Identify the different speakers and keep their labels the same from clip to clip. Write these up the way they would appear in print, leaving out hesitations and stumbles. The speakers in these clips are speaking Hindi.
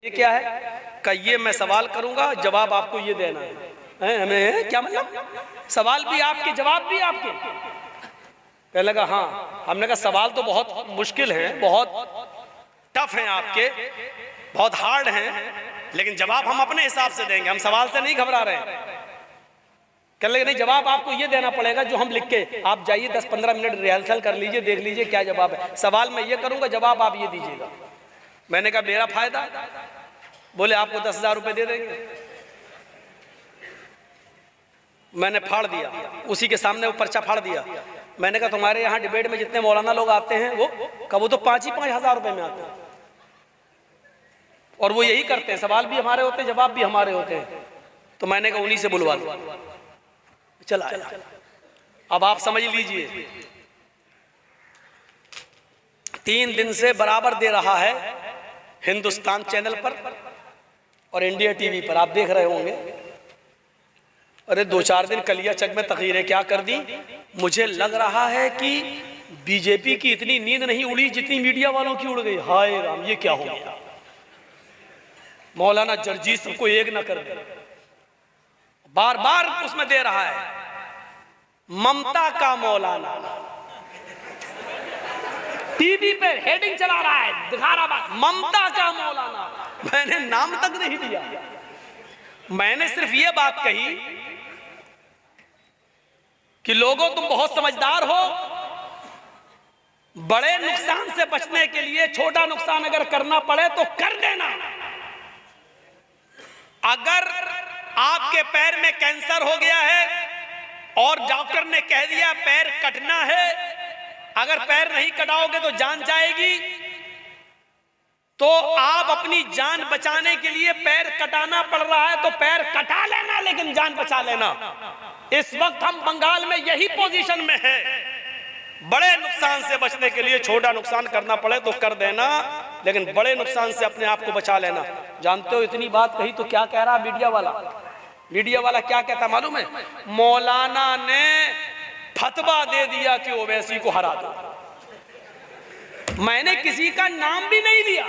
Speaker 1: ये क्या है कि ये मैं सवाल करूंगा, जवाब आपको ये देना है। हमें क्या मतलब, सवाल भी आपके जवाब भी आपके। कहने लगा हाँ। हमने कहा सवाल तो बहुत मुश्किल है, बहुत टफ है आपके, बहुत हार्ड हैं, लेकिन जवाब हम अपने हिसाब से देंगे, हम सवाल से नहीं घबरा रहे हैं। कहने लगे नहीं, जवाब आपको ये देना पड़ेगा जो हम लिख के, आप जाइए 10-15 मिनट रिहर्सल कर लीजिए, देख लीजिए क्या जवाब है। सवाल मैं ये करूंगा, जवाब आप ये दीजिएगा। मैंने कहा मेरा फायदा। बोले आपको 10,000 रुपए दे देंगे। मैंने फाड़ दिया, उसी के सामने वो पर्चा फाड़ दिया। मैंने कहा तुम्हारे यहाँ डिबेट में जितने मौलाना लोग आते हैं वो तो 5,000 रुपए में आते हैं, और वो यही करते हैं, सवाल भी हमारे होते हैं, जवाब भी हमारे होते हैं। तो मैंने कहा उन्हीं से बुलवा लो। चला। अब आप समझ लीजिए, 3 दिन से बराबर दे रहा है हिंदुस्तान चैनल पर और इंडिया टीवी पर, आप देख रहे होंगे। अरे 2-4 दिन कलियाचक में तकरीरें क्या कर दी। मुझे लग रहा है कि बीजेपी की इतनी नींद नहीं उड़ी जितनी मीडिया वालों की उड़ गई। हाय राम, ये क्या हो गया। मौलाना जर्जीस सबको एक न कर दे, बार बार उसमें दे रहा है ममता का मौलाना। टीवी पे हेडिंग चला रहा है, दिखा रहा ममता का मौलाना। मैंने नाम तक नहीं दिया, मैंने सिर्फ ये बात कही कि लोगों तुम बहुत समझदार हो, बड़े नुकसान से बचने के लिए छोटा नुकसान अगर करना पड़े तो कर देना। अगर आपके पैर में कैंसर हो गया है और डॉक्टर ने कह दिया पैर कटना है, अगर पैर नहीं कटाओगे तो जान जाएगी, तो आप अपनी जान बचाने के लिए पैर कटाना पड़ रहा है तो पैर कटा लेना, लेकिन जान बचा लेना। इस वक्त हम बंगाल में यही पोजीशन में है। बड़े नुकसान से बचने के लिए छोटा नुकसान करना पड़े तो कर देना, लेकिन बड़े नुकसान से अपने आप को बचा लेना। जानते हो इतनी बात कही तो क्या कह रहा मीडिया वाला? मीडिया वाला क्या कहता मालूम है? मौलाना ने फतवा दे दिया कि ओवैसी को हरा दो। मैंने किसी का नाम भी नहीं लिया।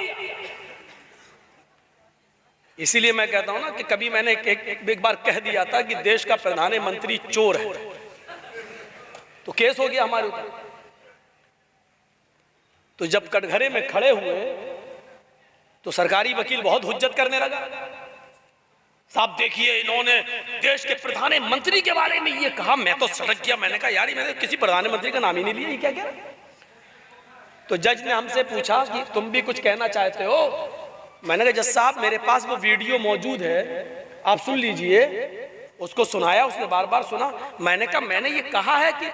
Speaker 1: इसीलिए मैं कहता हूं ना कि कभी मैंने एक बार कह दिया था कि देश का प्रधानमंत्री चोर है, तो केस हो गया हमारे ऊपर। तो जब कटघरे में खड़े हुए तो सरकारी वकील बहुत हुज्जत करने लगा। साहब देखिए, इन्होंने देश के प्रधानमंत्री के बारे में ये कहा। मैं तो सड़क गया, मैंने कहा यार मैंने किसी प्रधानमंत्री का नाम ही नहीं लिया, ये क्या कह रहा? तो जज ने हमसे पूछा कि तुम भी कुछ कहना चाहते हो? मैंने कहा जज साहब मेरे पास वो वीडियो मौजूद है, आप सुन लीजिए। उसको सुनाया, उसने बार बार सुना। मैंने कहा मैंने ये कहा है कि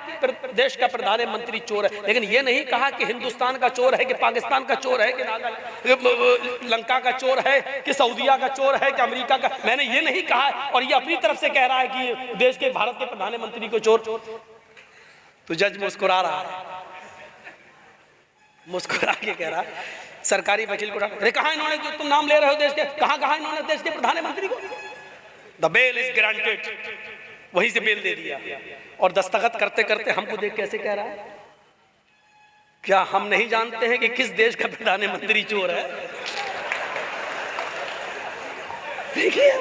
Speaker 1: देश का प्रधानमंत्री चोर है, लेकिन ये नहीं कहा कि हिंदुस्तान का चोर है, कि पाकिस्तान का चोर है, कि लंका का चोर है, कि सऊदीया का चोर है, कि अमेरिका का। मैंने ये नहीं कहा, और ये अपनी तरफ से कह रहा है कि देश के भारत के प्रधानमंत्री को चोर। तो जज मुस्कुरा रहा है, मुस्कुरा के कह रहा है, सरकारी वकील को अरे कहा इन्होंने, जो तुम नाम ले रहे हो देश के, कहा इन्होंने देश के प्रधानमंत्री को? द बेल इज ग्रांटेड, वहीं से बेल दे दिया। और दस्तखत करते करते हमको देख कैसे कह रहा है, क्या हम नहीं जानते हैं कि किस देश का प्रधानमंत्री चोर है? देखिए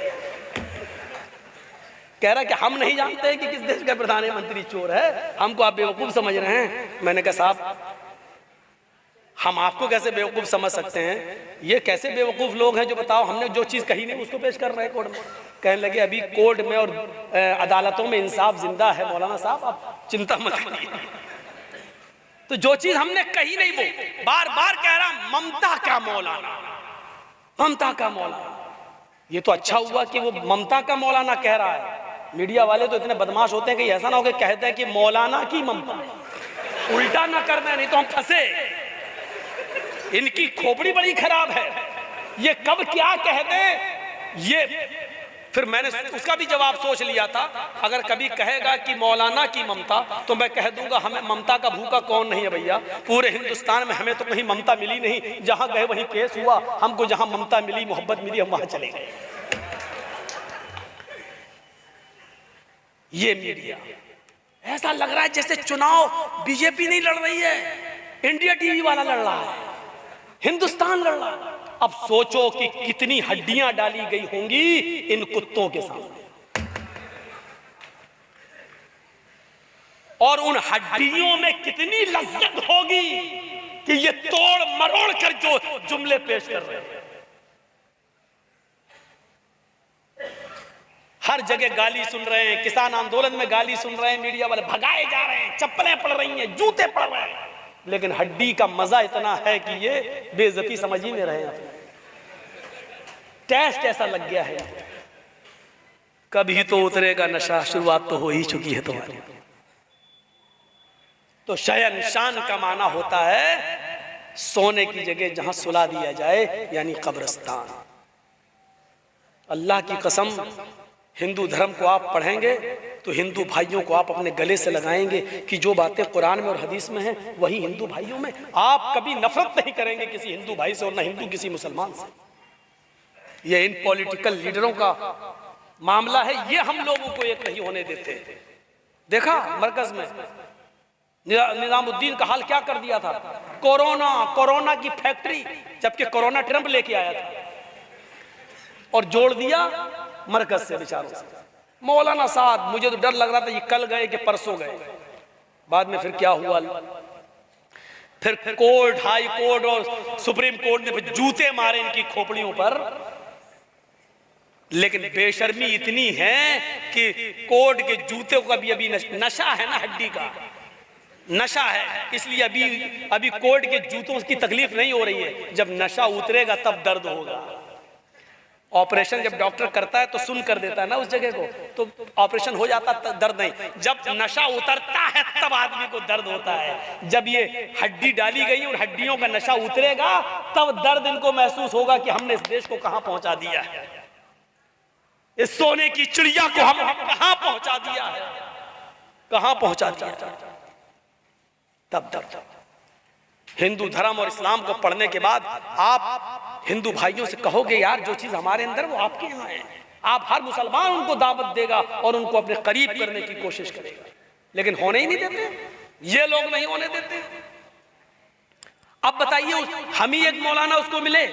Speaker 1: कह रहा है कि हम नहीं जानते हैं कि किस देश का प्रधानमंत्री चोर है, हमको आप बेवकूफ समझ रहे हैं। मैंने कहा साहब हम आपको कैसे बेवकूफ समझ सकते हैं? ये कैसे बेवकूफ लोग हैं जो बताओ हमने जो चीज कही नहीं उसको पेश कर रहे हैं कोर्ट में। कहने लगे अभी कोर्ट में और अदालतों में इंसाफ जिंदा है मौलाना साहब, आप चिंता मत करिए। तो जो चीज हमने कही नहीं वो बार बार कह रहा ममता का मौलाना, ममता का मौलाना। ये तो अच्छा हुआ कि वो ममता का मौलाना कह रहा है। मीडिया वाले तो इतने बदमाश होते हैं कि ऐसा ना हो कि कहते हैं कि मौलाना की ममता, उल्टा ना करना, नहीं तो हम फंसे। इनकी खोपड़ी बड़ी खराब है, ये कब क्या कह दे। ये फिर मैंने उसका भी जवाब सोच लिया था, अगर कभी कहेगा कि मौलाना की ममता तो मैं कह दूंगा हमें ममता का भूखा कौन नहीं है भैया। पूरे हिंदुस्तान में हमें तो कहीं ममता मिली नहीं, जहां गए वहीं केस हुआ। हमको जहां ममता मिली, मोहब्बत मिली, हम वहां चले गए। ये मीडिया ऐसा लग रहा है जैसे चुनाव बीजेपी नहीं लड़ रही है, इंडिया टीवी वाला लड़ रहा है, हिंदुस्तान लड़ रहा है। अब सोचो कि कितनी हड्डियां डाली गई होंगी इन कुत्तों के सामने, और उन हड्डियों में कितनी लज्जत होगी कि ये तोड़ मरोड़ कर जो जुमले पेश कर रहे हैं। हर जगह गाली सुन रहे हैं, किसान आंदोलन में गाली सुन रहे हैं, मीडिया वाले भगाए जा रहे हैं, चप्पलें पड़ रही हैं, जूते पड़ रहे हैं, लेकिन हड्डी का मजा इतना है कि ये बेइज्जती समझ ही नहीं रहे हैं। टेस्ट ऐसा लग गया है, कभी तो उतरेगा नशा, शुरुआत तो हो ही चुकी है तुम्हारी। तो शयनशान का माना होता है सोने की जगह जहां सुला दिया जाए, यानी कब्रिस्तान। अल्लाह की कसम, हिंदू धर्म को आप पढ़ेंगे तो हिंदू भाइयों को आप अपने गले से लगाएंगे कि जो बातें कुरान में और हदीस में हैं वही हिंदू भाइयों में। आप कभी नफरत नहीं करेंगे किसी हिंदू भाई से और न हिंदू किसी मुसलमान से। ये इन पॉलिटिकल लीडरों का मामला है, ये हम लोगों को एक नहीं होने देते। देखा मरकज में निजामुद्दीन का हाल क्या कर दिया था, कोरोना की फैक्ट्री, जबकि कोरोना ट्रंप लेके आया था और जोड़ दिया मरकज से बेचारों से। मौलाना साहब, मुझे तो डर लग रहा था ये कल गए कि परसों गए, बाद में फिर क्या हुआ, फिर कोर्ट, हाई कोर्ट और सुप्रीम कोर्ट ने फिर जूते मारे इनकी खोपड़ियों पर। लेकिन बेशर्मी इतनी है कि कोर्ट के जूते का भी अभी नशा है ना, हड्डी का नशा है, इसलिए अभी कोर्ट के जूतों की तकलीफ नहीं हो रही है। जब नशा उतरेगा तब दर्द होगा। ऑपरेशन जब डॉक्टर करता है तो सुन कर देता है ना उस जगह को, तो ऑपरेशन हो जाता दर्द नहीं। जब नशा उतरता है तब आदमी को दर्द होता है। जब ये हड्डी डाली गई और हड्डियों का नशा उतरेगा तब दर्द इनको महसूस होगा कि हमने इस देश को कहां पहुंचा दिया है, इस सोने की चिड़िया को हम कहां पहुंचा दिया है, कहां पहुंचा दिया। तब दर्द। हिंदू धर्म और इस्लाम को पढ़ने के बाद आप हिंदू भाइयों से कहोगे यार जो चीज हमारे अंदर वो आपके यहाँ है, आप हर मुसलमान उनको दावत देगा और उनको अपने करीब करने की कोशिश करेगा, लेकिन होने ही नहीं देते, ये लोग नहीं होने देते। अब बताइए, हम ही एक मौलाना उसको मिले,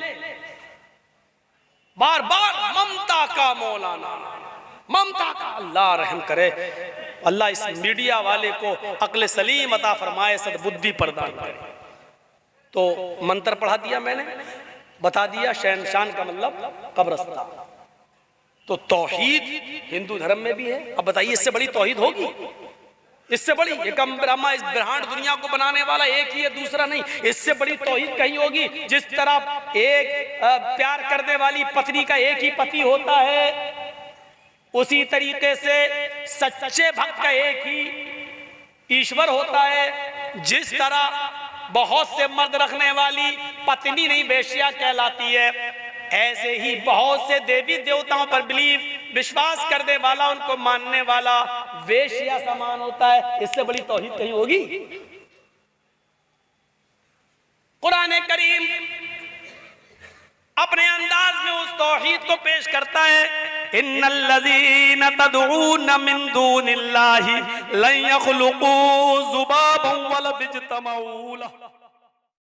Speaker 1: बार बार ममता का मौलाना, ममता का। अल्लाह रहम करे, अल्लाह इस मीडिया वाले को अक्ल सलीम अता फरमाए, सद्बुद्धि प्रदान करे। तो मंत्र पढ़ा दिया मैंने, बता दिया शहनशान का मतलब कब्रिस्तान। तो तौहीद हिंदू धर्म में भी है। अब बताइए इससे बड़ी तौहीद होगी, इससे बड़ी, एक ब्रह्मा इस ब्रह्मांड दुनिया को बनाने वाला एक ही है, दूसरा नहीं। इससे बड़ी तौहीद कहीं होगी? जिस तरह एक प्यार करने वाली पत्नी का एक ही पति होता है, उसी तरीके से सच्चे भक्त का एक ही ईश्वर होता है। जिस तरह बहुत से मर्द रखने वाली पत्नी नहीं वेश्या कहलाती है, ऐसे ही बहुत से देवी देवताओं पर विश्वास करने वाला, उनको मानने वाला वेश्या समान होता है। इससे बड़ी तौहीद कहीं होगी? कुरान करीम अपने अंदाज में उस तौहीद को पेश करता है, इन्नल्लज़ीना तदऊन मिन दूनिल्लाहि लन यख़्लुक़ू ज़ुबाबन वला बिजतमऊ लह।